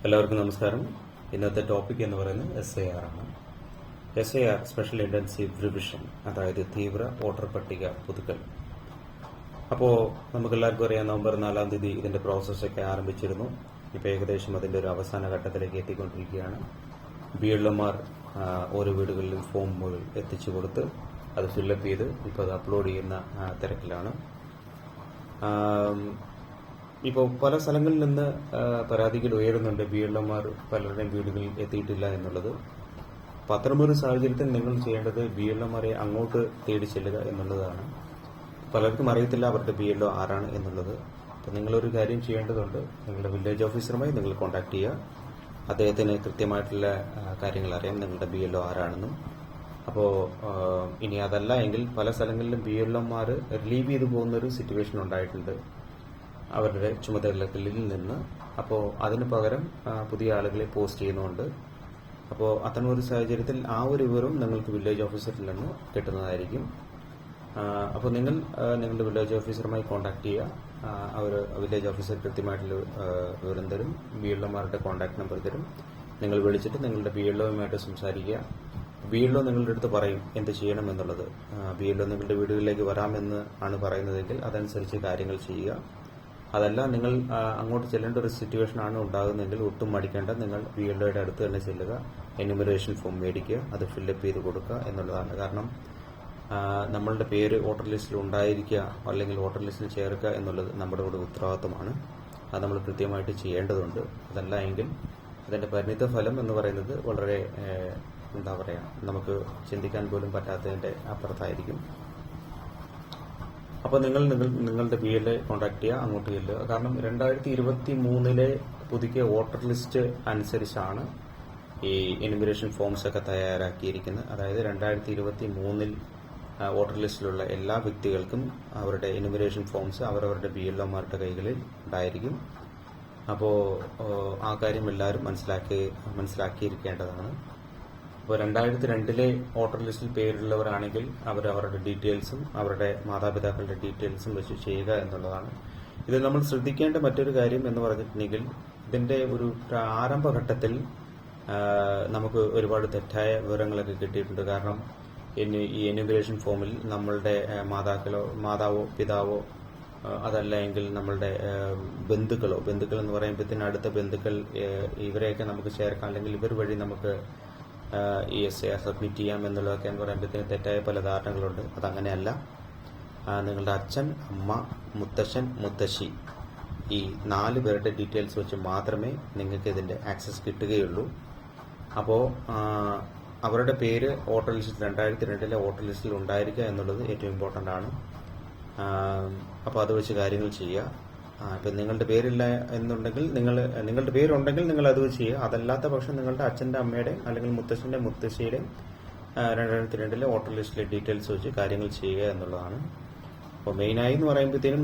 എല്ലാവർക്കും നമസ്കാരം. ഇന്നത്തെ ടോപ്പിക് എന്ന് പറയുന്നത് SIR ആണ്. SIR സ്പെഷ്യൽ ഇന്റൻസീവ് റിവിഷൻ, അതായത് തീവ്ര വോട്ടർ പട്ടിക പുതുക്കൽ. അപ്പോൾ നമുക്ക് എല്ലാവർക്കും അറിയാം, നവംബർ 4-ാം തീയതി ഇതിന്റെ പ്രോസസ്സൊക്കെ ആരംഭിച്ചിരുന്നു. ഇപ്പോൾ ഏകദേശം അതിന്റെ ഒരു അവസാന ഘട്ടത്തിലേക്ക് എത്തിക്കൊണ്ടിരിക്കുകയാണ്. BLOമാർ ഓരോ വീടുകളിലും ഫോമുകൾ എത്തിച്ചു കൊടുത്ത് അത് ഫില്ലപ്പ് ചെയ്ത് ഇപ്പോൾ അത് അപ്ലോഡ് ചെയ്യുന്ന തിരക്കിലാണ്. ഇപ്പോൾ പല സ്ഥലങ്ങളിൽ നിന്ന് പരാതികൾ ഉയരുന്നുണ്ട്, BLOമാർ പലരുടെയും വീടുകളിൽ എത്തിയിട്ടില്ല എന്നുള്ളത്. അപ്പോൾ അത്തരമൊരു സാഹചര്യത്തിൽ നിങ്ങൾ ചെയ്യേണ്ടത് BLOമാരെ അങ്ങോട്ട് തേടി ചെല്ലുക എന്നുള്ളതാണ്. പലർക്കും അറിയത്തില്ല അവരുടെ BLO ആരാണ് എന്നുള്ളത്. അപ്പോൾ നിങ്ങളൊരു കാര്യം ചെയ്യേണ്ടതുണ്ട്, നിങ്ങളുടെ വില്ലേജ് ഓഫീസറുമായി നിങ്ങൾ കോൺടാക്ട് ചെയ്യുക. അദ്ദേഹത്തിന് കൃത്യമായിട്ടുള്ള കാര്യങ്ങൾ അറിയാം, നിങ്ങളുടെ BLO ആരാണെന്നും. അപ്പോൾ ഇനി അതല്ല എങ്കിൽ പല സ്ഥലങ്ങളിലും BLOമാർ റിലീവ് ചെയ്തു പോകുന്നൊരു സിറ്റുവേഷൻ ഉണ്ടായിട്ടുണ്ട് അവരുടെ ചുമതലകളിൽ നിന്ന്. അപ്പോൾ അതിന് പകരം പുതിയ ആളുകളെ പോസ്റ്റ് ചെയ്യുന്നുണ്ട്. അപ്പോൾ അത്തരമൊരു സാഹചര്യത്തിൽ ആ ഒരു വിവരം നിങ്ങൾക്ക് വില്ലേജ് ഓഫീസറിൽ നിന്ന് കിട്ടുന്നതായിരിക്കും. അപ്പോൾ നിങ്ങൾ നിങ്ങളുടെ വില്ലേജ് ഓഫീസറുമായി കോൺടാക്ട് ചെയ്യുക. അവർ വില്ലേജ് ഓഫീസർ കൃത്യമായിട്ടുള്ള വിവരം തരും, BLOമാരുടെ കോൺടാക്ട് നമ്പർ തരും. നിങ്ങൾ വിളിച്ചിട്ട് നിങ്ങളുടെ BLOയുമായിട്ട് സംസാരിക്കുക. BLO നിങ്ങളുടെ അടുത്ത് പറയും എന്ത് ചെയ്യണം എന്നുള്ളത്. BLO നിങ്ങളുടെ വീടുകളിലേക്ക് വരാമെന്ന് ആണ് പറയുന്നതെങ്കിൽ അതനുസരിച്ച് കാര്യങ്ങൾ ചെയ്യുക. അതല്ല, നിങ്ങൾ അങ്ങോട്ട് ചെല്ലേണ്ട ഒരു സിറ്റുവേഷൻ ആണ് ഉണ്ടാകുന്നതെങ്കിൽ ഒട്ടും മടിക്കേണ്ട, നിങ്ങൾ BLOയുടെ അടുത്ത് തന്നെ ചെല്ലുക, എന്യൂമറേഷൻ ഫോം മേടിക്കുക, അത് ഫില്ലപ്പ് ചെയ്ത് കൊടുക്കുക എന്നുള്ളതാണ്. കാരണം നമ്മളുടെ പേര് വോട്ടർ ലിസ്റ്റിൽ ഉണ്ടായിരിക്കുക അല്ലെങ്കിൽ വോട്ടർ ലിസ്റ്റിൽ ചേർക്കുക എന്നുള്ളത് നമ്മുടെ കൂടെ ഉത്തരവാദിത്തമാണ്. അത് നമ്മൾ കൃത്യമായിട്ട് ചെയ്യേണ്ടതുണ്ട്. അതല്ല എങ്കിൽ അതിന്റെ പരിണിത ഫലം എന്ന് പറയുന്നത് വളരെ എന്താ പറയുക, നമുക്ക് ചിന്തിക്കാൻ പോലും പറ്റാത്തതിന്റെ അപ്പുറത്തായിരിക്കും. അപ്പോൾ നിങ്ങളുടെ BLO കോൺടാക്ട് ചെയ്യുക, അങ്ങോട്ട് ചെല്ലുക. കാരണം 2023 പുതുക്കിയ വോട്ടർ ലിസ്റ്റ് അനുസരിച്ചാണ് ഈ എന്യൂമറേഷൻ ഫോംസ് ഒക്കെ തയ്യാറാക്കിയിരിക്കുന്നത്. അതായത് 2023 വോട്ടർ ലിസ്റ്റിലുള്ള എല്ലാ വ്യക്തികൾക്കും അവരുടെ എന്യൂമറേഷൻ ഫോംസ് അവരവരുടെ BLOമാരുടെ കൈകളിൽ ഉണ്ടായിരിക്കും. അപ്പോൾ ആ കാര്യം എല്ലാവരും മനസ്സിലാക്കിയിരിക്കേണ്ടതാണ്. ഇപ്പോൾ 2002 വോട്ടർ ലിസ്റ്റിൽ പേരുള്ളവരാണെങ്കിൽ അവരുടെ ഡീറ്റെയിൽസും അവരുടെ മാതാപിതാക്കളുടെ ഡീറ്റെയിൽസും വെച്ച് ചെയ്യുക എന്നുള്ളതാണ്. ഇത് നമ്മൾ ശ്രദ്ധിക്കേണ്ട മറ്റൊരു കാര്യം എന്ന് പറഞ്ഞിട്ടുണ്ടെങ്കിൽ, ഇതിന്റെ ഒരു ആരംഭഘട്ടത്തിൽ നമുക്ക് ഒരുപാട് തെറ്റായ വിവരങ്ങളൊക്കെ കിട്ടിയിട്ടുണ്ട്. കാരണം ഈ എന്യൂമറേഷൻ ഫോമിൽ നമ്മളുടെ മാതാവോ പിതാവോ അതല്ല എങ്കിൽ നമ്മളുടെ ബന്ധുക്കൾ എന്ന് പറയുമ്പോഴത്തേന് അടുത്ത ബന്ധുക്കൾ, ഇവരെയൊക്കെ നമുക്ക് ചേർക്കാം, അല്ലെങ്കിൽ ഇവർ വഴി നമുക്ക് ഈ SIR സബ്മിറ്റ് ചെയ്യാം എന്നുള്ളതൊക്കെ എന്ന് പറയുമ്പോഴത്തേന് തെറ്റായ പല ധാരണകളുണ്ട്. അതങ്ങനെയല്ല. നിങ്ങളുടെ അച്ഛൻ, അമ്മ, മുത്തശ്ശൻ, മുത്തശ്ശി, ഈ 4 പേരുടെ ഡീറ്റെയിൽസ് വെച്ച് മാത്രമേ നിങ്ങൾക്ക് ഇതിന്റെ ആക്സസ് കിട്ടുകയുള്ളൂ. അപ്പോൾ അവരുടെ പേര് വോട്ടർ ലിസ്റ്റിൽ 2002 വോട്ടർ ലിസ്റ്റിൽ ഉണ്ടായിരിക്കുക എന്നുള്ളത് ഏറ്റവും ഇമ്പോർട്ടൻ്റ് ആണ്. അപ്പോൾ അത് വെച്ച് കാര്യങ്ങൾ ചെയ്യുക. ഇപ്പം നിങ്ങളുടെ പേരില്ല എന്നുണ്ടെങ്കിൽ നിങ്ങളുടെ പേരുണ്ടെങ്കിൽ നിങ്ങൾ അത് ചെയ്യുക. അതല്ലാത്ത പക്ഷം നിങ്ങളുടെ അച്ഛൻ്റെ, അമ്മയുടെ അല്ലെങ്കിൽ മുത്തശ്ശൻ്റെ, മുത്തശ്ശിയുടെ 2002 വോട്ടർ ലിസ്റ്റിലെ ഡീറ്റെയിൽസ് വെച്ച് കാര്യങ്ങൾ ചെയ്യുക എന്നുള്ളതാണ്. അപ്പോൾ മെയിനായി എന്ന് പറയുമ്പോഴത്തേനും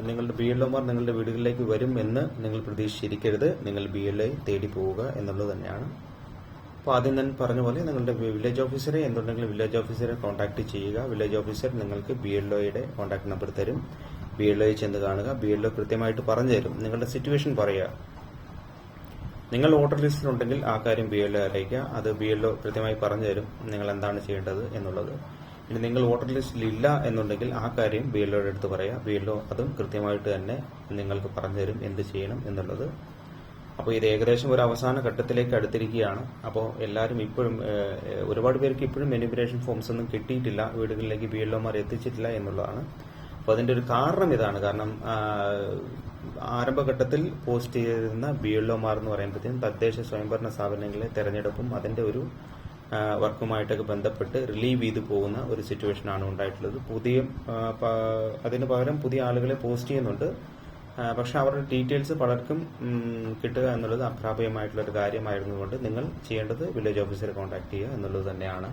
നിങ്ങളുടെ BLOമാർ നിങ്ങളുടെ വീടുകളിലേക്ക് വരും എന്ന് നിങ്ങൾ പ്രതീക്ഷിച്ചിരിക്കരുത്. നിങ്ങൾ BLOയെ തേടി പോവുക എന്നുള്ളത് തന്നെയാണ്. അപ്പോൾ ആദ്യം ഞാൻ പറഞ്ഞ പോലെ നിങ്ങളുടെ വില്ലേജ് ഓഫീസറെ എന്തുണ്ടെങ്കിലും വില്ലേജ് ഓഫീസറെ കോൺടാക്ട് ചെയ്യുക. വില്ലേജ് ഓഫീസർ നിങ്ങൾക്ക് BLOയുടെ കോൺടാക്ട് നമ്പർ തരും. BLOയെ ചെന്ന് കാണുക. BLO കൃത്യമായിട്ട് പറഞ്ഞു തരും. നിങ്ങളുടെ സിറ്റുവേഷൻ പറയുക. നിങ്ങൾ വോട്ടർ ലിസ്റ്റിലുണ്ടെങ്കിൽ ആ കാര്യം BLOയെ അറിയിക്കുക. അത് BLO കൃത്യമായി പറഞ്ഞു തരും നിങ്ങൾ എന്താണ് ചെയ്യേണ്ടത് എന്നുള്ളത്. ഇനി നിങ്ങൾ വോട്ടർ ലിസ്റ്റിൽ ഇല്ല എന്നുണ്ടെങ്കിൽ ആ കാര്യം BLOയുടെ അടുത്ത് പറയുക. BLO അതും കൃത്യമായിട്ട് തന്നെ നിങ്ങൾക്ക് പറഞ്ഞു തരും എന്ത് ചെയ്യണം എന്നുള്ളത്. അപ്പോൾ ഇത് ഏകദേശം ഒരു അവസാന ഘട്ടത്തിലേക്ക് അടുത്തിരിക്കുകയാണ്. അപ്പോൾ എല്ലാവരും ഇപ്പോഴും ഒരുപാട് പേർക്ക് ഇപ്പോഴും എന്യൂമറേഷൻ ഫോംസ് ഒന്നും കിട്ടിയിട്ടില്ല, വീടുകളിലേക്ക് BLOമാർ എത്തിച്ചിട്ടില്ല എന്നുള്ളതാണ്. അപ്പോൾ അതിന്റെ ഒരു കാരണം ഇതാണ്. കാരണം ആരംഭഘട്ടത്തിൽ പോസ്റ്റ് ചെയ്തിരുന്ന BLOമാർ എന്ന് പറയുമ്പോഴത്തേക്കും തദ്ദേശ സ്വയംഭരണ സ്ഥാപനങ്ങളിലെ തെരഞ്ഞെടുപ്പും അതിന്റെ ഒരു വർക്കുമായിട്ടൊക്കെ ബന്ധപ്പെട്ട് റിലീവ് ചെയ്തു പോകുന്ന ഒരു സിറ്റുവേഷനാണ് ഉണ്ടായിട്ടുള്ളത്. അതിന് പകരം പുതിയ ആളുകളെ പോസ്റ്റ് ചെയ്യുന്നുണ്ട്. പക്ഷെ അവരുടെ ഡീറ്റെയിൽസ് പലർക്കും കിട്ടുക എന്നുള്ളത് അപ്രാപ്യമായിട്ടുള്ള ഒരു കാര്യമായിരുന്നുകൊണ്ട് നിങ്ങൾ ചെയ്യേണ്ടത് വില്ലേജ് ഓഫീസറെ കോൺടാക്ട് ചെയ്യുക എന്നുള്ളത് തന്നെയാണ്.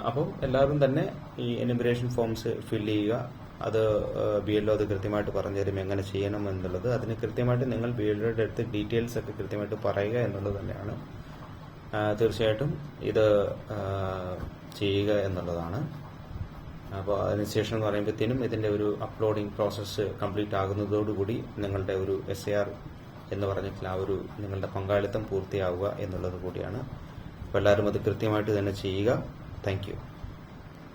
അപ്പോൾ എല്ലാവരും തന്നെ ഈ എന്യൂമറേഷൻ ഫോംസ് ഫില്ല് ചെയ്യുക. അത് BLO അത് കൃത്യമായിട്ട് പറഞ്ഞു തരും എങ്ങനെ ചെയ്യണം എന്നുള്ളത്. അതിന് കൃത്യമായിട്ട് നിങ്ങൾ BLOയുടെ അടുത്ത് ഡീറ്റെയിൽസ് ഒക്കെ കൃത്യമായിട്ട് പറയുക എന്നുള്ളത് തന്നെയാണ്. തീർച്ചയായിട്ടും ഇത് ചെയ്യുക എന്നുള്ളതാണ്. അപ്പോൾ അതിനുശേഷം എന്ന് പറയുമ്പോഴത്തേനും ഇതിന്റെ ഒരു അപ്ലോഡിംഗ് പ്രോസസ്സ് കംപ്ലീറ്റ് ആകുന്നതോടുകൂടി നിങ്ങളുടെ ഒരു SIR എന്ന് പറഞ്ഞിട്ടുള്ള ആ ഒരു നിങ്ങളുടെ പങ്കാളിത്തം പൂർത്തിയാവുക എന്നുള്ളത് കൂടിയാണ്. അപ്പോൾ എല്ലാവരും അത് കൃത്യമായിട്ട് തന്നെ ചെയ്യുക. Thank you.